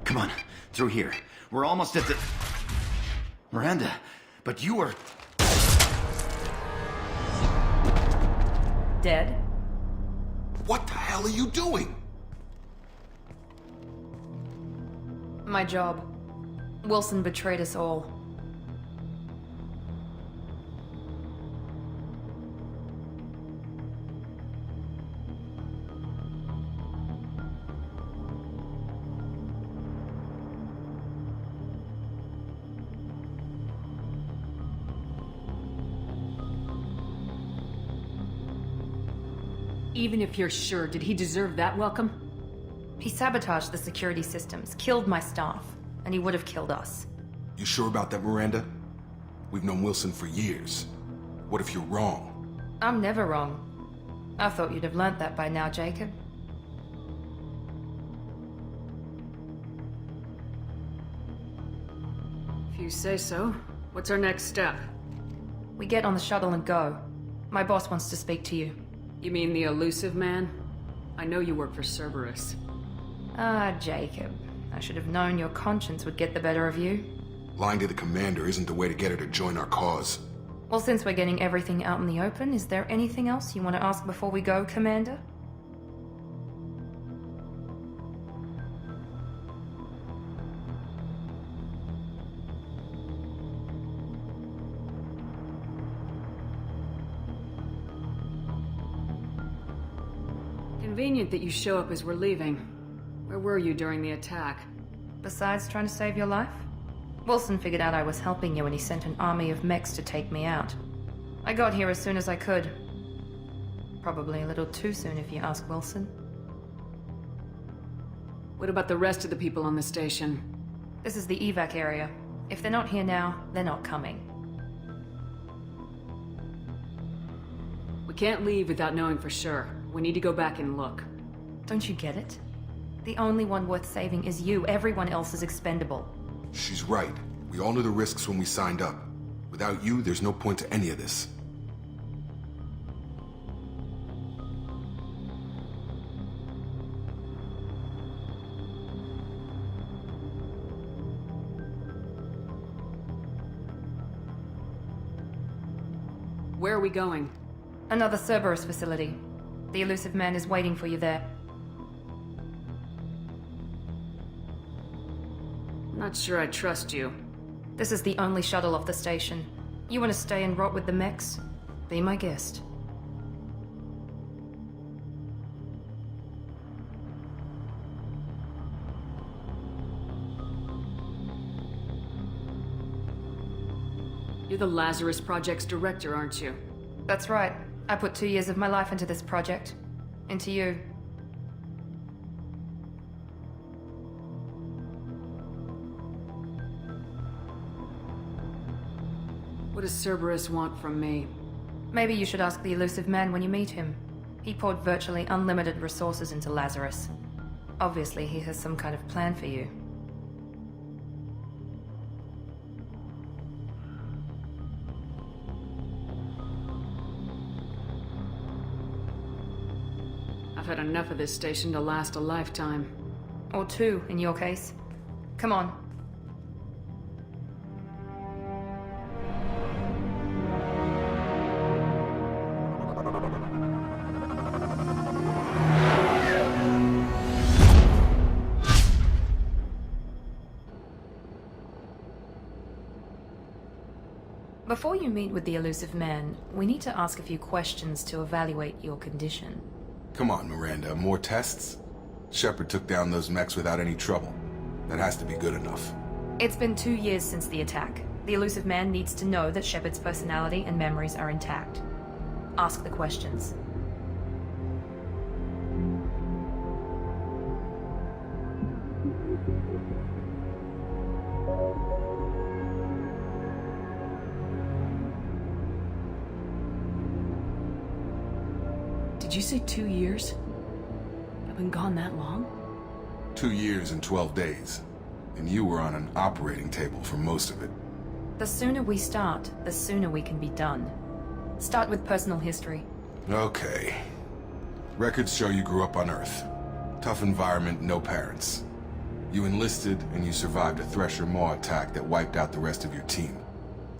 Come on, through here. We're almost at the... Miranda, but you are... Dead? What the hell are you doing? My job. Wilson betrayed us all. Even if you're sure, did he deserve that welcome? He sabotaged the security systems, killed my staff, and he would have killed us. You sure about that, Miranda? We've known Wilson for years. What if you're wrong? I'm never wrong. I thought you'd have learnt that by now, Jacob. If you say so. What's our next step? We get on the shuttle and go. My boss wants to speak to you. You mean the elusive man? I know you work for Cerberus. Ah, Jacob. I should have known your conscience would get the better of you. Lying to the commander isn't the way to get her to join our cause. Well, since we're getting everything out in the open, is there anything else you want to ask before we go, Commander? Convenient that you show up as we're leaving. Where were you during the attack? Besides trying to save your life? Wilson figured out I was helping you and he sent an army of mechs to take me out. I got here as soon as I could. Probably a little too soon if you ask Wilson. What about the rest of the people on the station? This is the evac area. If they're not here now, they're not coming. We can't leave without knowing for sure. We need to go back and look. Don't you get it? The only one worth saving is you. Everyone else is expendable. She's right. We all knew the risks when we signed up. Without you, there's no point to any of this. Where are we going? Another Cerberus facility. The elusive man is waiting for you there. I'm not sure I trust you. This is the only shuttle off the station. You want to stay and rot with the mechs? Be my guest. You're the Lazarus Project's director, aren't you? That's right. I put 2 years of my life into this project. Into you. What does Cerberus want from me? Maybe you should ask the elusive man when you meet him. He poured virtually unlimited resources into Lazarus. Obviously, he has some kind of plan for you. I've had enough of this station to last a lifetime. Or 2, in your case. Come on. Before you meet with the elusive man, we need to ask a few questions to evaluate your condition. Come on, Miranda, more tests? Shepard took down those mechs without any trouble. That has to be good enough. It's been 2 years since the attack. The elusive man needs to know that Shepard's personality and memories are intact. Ask the questions. Did you say 2 years? I've been gone that long? 2 years and 12 days. And you were on an operating table for most of it. The sooner we start, the sooner we can be done. Start with personal history. Okay. Records show you grew up on Earth. Tough environment, no parents. You enlisted, and you survived a Thresher Maw attack that wiped out the rest of your team.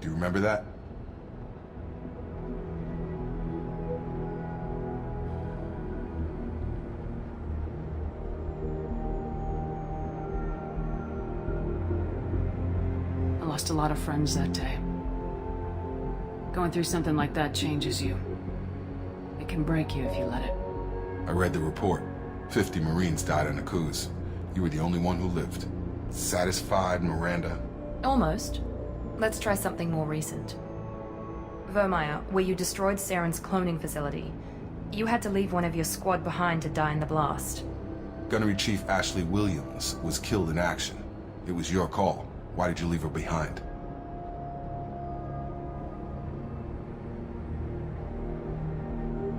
Do you remember that? I lost a lot of friends that day. Going through something like that changes you. It can break you if you let it. I read the report. 50 Marines died in a cruise. You were the only one who lived. Satisfied, Miranda? Almost. Let's try something more recent. Vermeer, where you destroyed Saren's cloning facility, you had to leave one of your squad behind to die in the blast. Gunnery Chief Ashley Williams was killed in action. It was your call. Why did you leave her behind?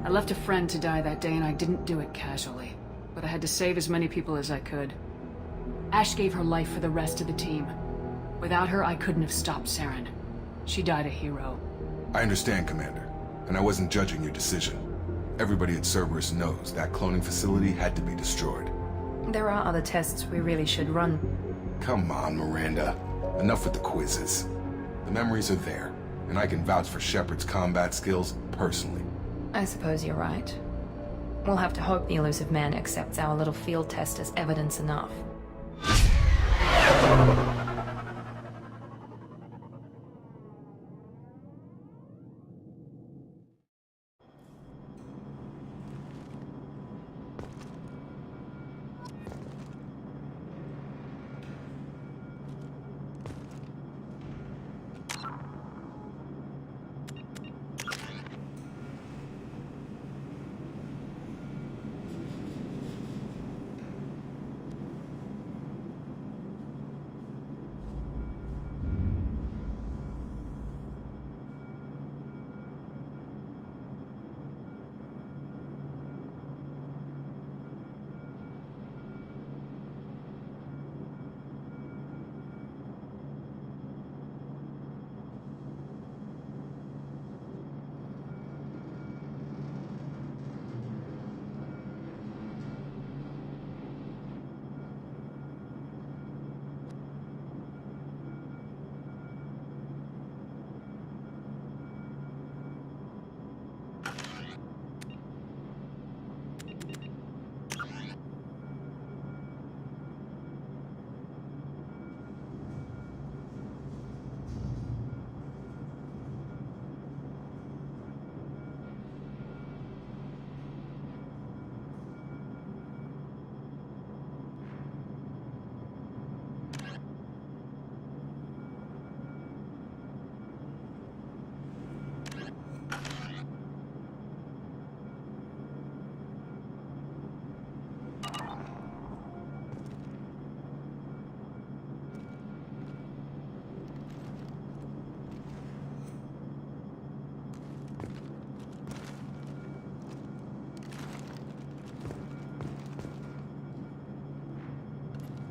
I left a friend to die that day and I didn't do it casually. But I had to save as many people as I could. Ash gave her life for the rest of the team. Without her, I couldn't have stopped Saren. She died a hero. I understand, Commander. And I wasn't judging your decision. Everybody at Cerberus knows that cloning facility had to be destroyed. There are other tests we really should run. Come on, Miranda. Enough with the quizzes. The memories are there, and I can vouch for Shepard's combat skills personally. I suppose you're right. We'll have to hope the elusive man accepts our little field test as evidence enough.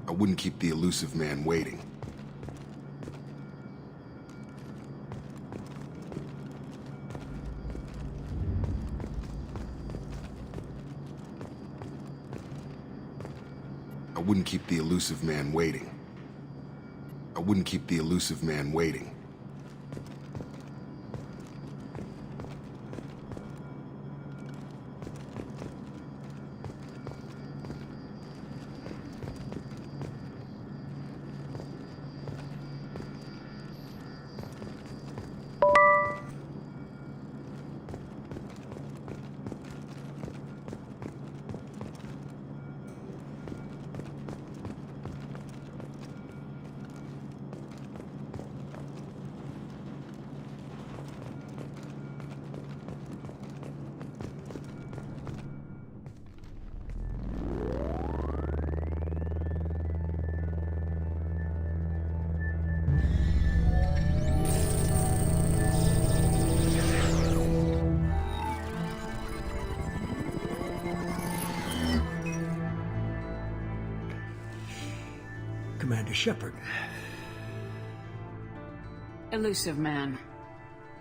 I wouldn't keep the elusive man waiting. I wouldn't keep the elusive man waiting. I wouldn't keep the elusive man waiting. Commander Shepard. Elusive man.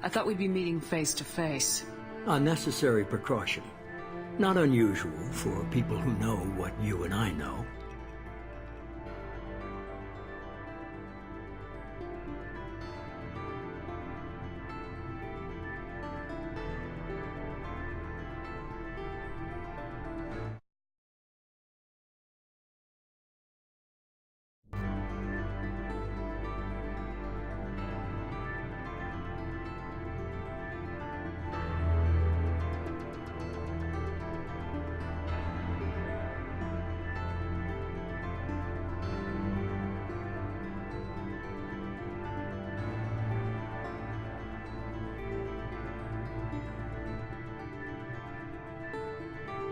I thought we'd be meeting face to face. A necessary precaution. Not unusual for people who know what you and I know.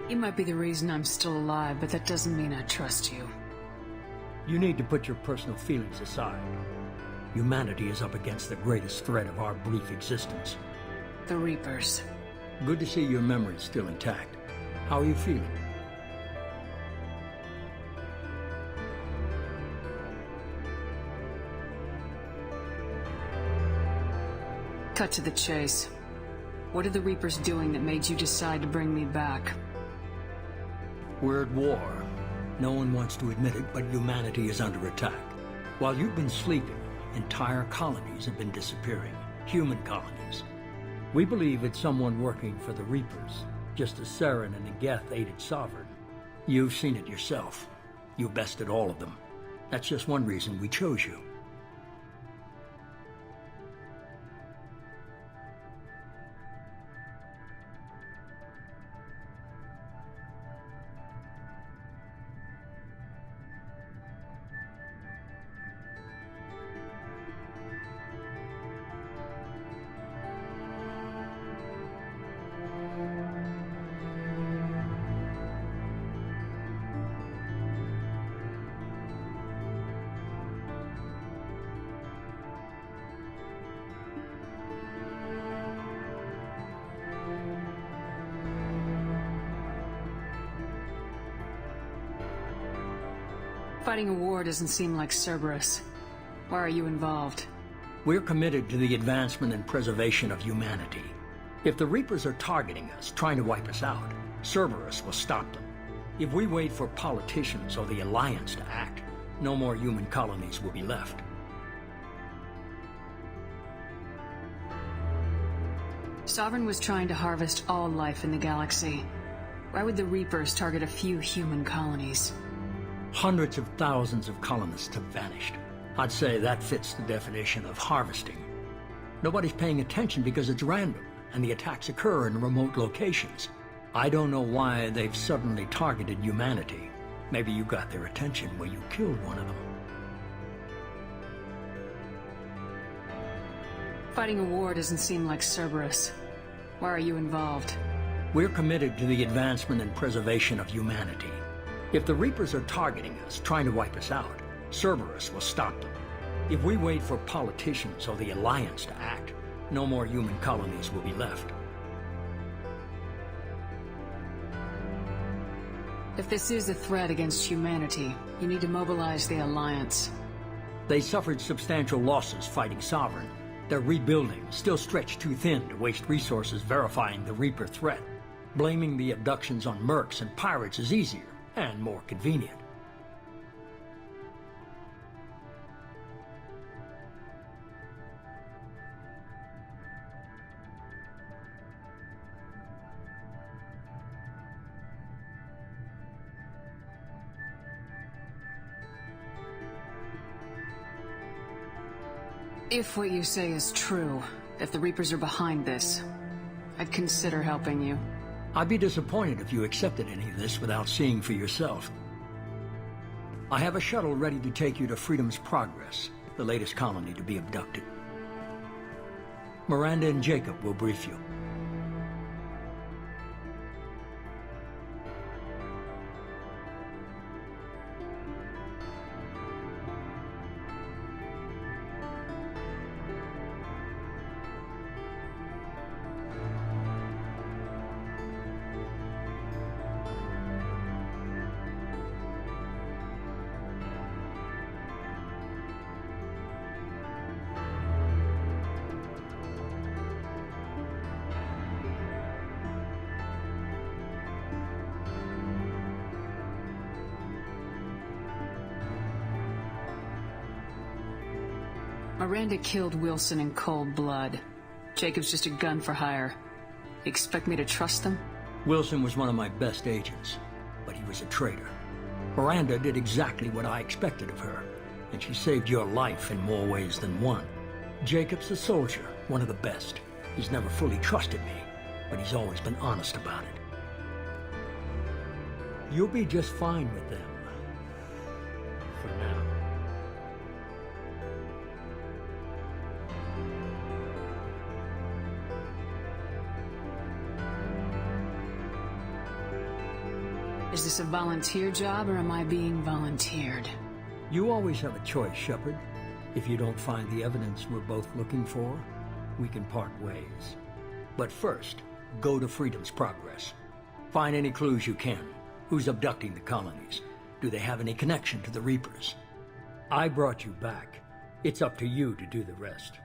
You might be the reason I'm still alive, but that doesn't mean I trust you. You need to put your personal feelings aside. Humanity is up against the greatest threat of our brief existence. The Reapers. Good to see your memory's still intact. How are you feeling? Cut to the chase. What are the Reapers doing that made you decide to bring me back? We're at war. No one wants to admit it, but humanity is under attack. While you've been sleeping, entire colonies have been disappearing. Human colonies. We believe it's someone working for the Reapers, just as Saren and Negeth aided Sovereign. You've seen it yourself. You bested all of them. That's just one reason we chose you. Fighting a war doesn't seem like Cerberus. Why are you involved? We're committed to the advancement and preservation of humanity. If the Reapers are targeting us, trying to wipe us out, Cerberus will stop them. If we wait for politicians or the Alliance to act, no more human colonies will be left. Sovereign was trying to harvest all life in the galaxy. Why would the Reapers target a few human colonies? Hundreds of thousands of colonists have vanished. I'd say that fits the definition of harvesting. Nobody's paying attention because it's random, and the attacks occur in remote locations. I don't know why they've suddenly targeted humanity. Maybe you got their attention when you killed one of them. Fighting a war doesn't seem like Cerberus. Why are you involved? We're committed to the advancement and preservation of humanity. If the Reapers are targeting us, trying to wipe us out, Cerberus will stop them. If we wait for politicians or the Alliance to act, no more human colonies will be left. If this is a threat against humanity, you need to mobilize the Alliance. They suffered substantial losses fighting Sovereign. They're rebuilding, still stretched too thin to waste resources verifying the Reaper threat. Blaming the abductions on mercs and pirates is easier and more convenient. If what you say is true, if the Reapers are behind this, I'd consider helping you. I'd be disappointed if you accepted any of this without seeing for yourself. I have a shuttle ready to take you to Freedom's Progress, the latest colony to be abducted. Miranda and Jacob will brief you. Miranda killed Wilson in cold blood. Jacob's just a gun for hire. You expect me to trust them? Wilson was one of my best agents, but he was a traitor. Miranda did exactly what I expected of her, and she saved your life in more ways than one. Jacob's a soldier, one of the best. He's never fully trusted me, but he's always been honest about it. You'll be just fine with them. For now. this a volunteer job, or am I being volunteered? You always have a choice, Shepard. If you don't find the evidence we're both looking for, we can part ways. But first, go to Freedom's Progress. Find any clues you can. Who's abducting the colonies? Do they have any connection to the Reapers? I brought you back. It's up to you to do the rest.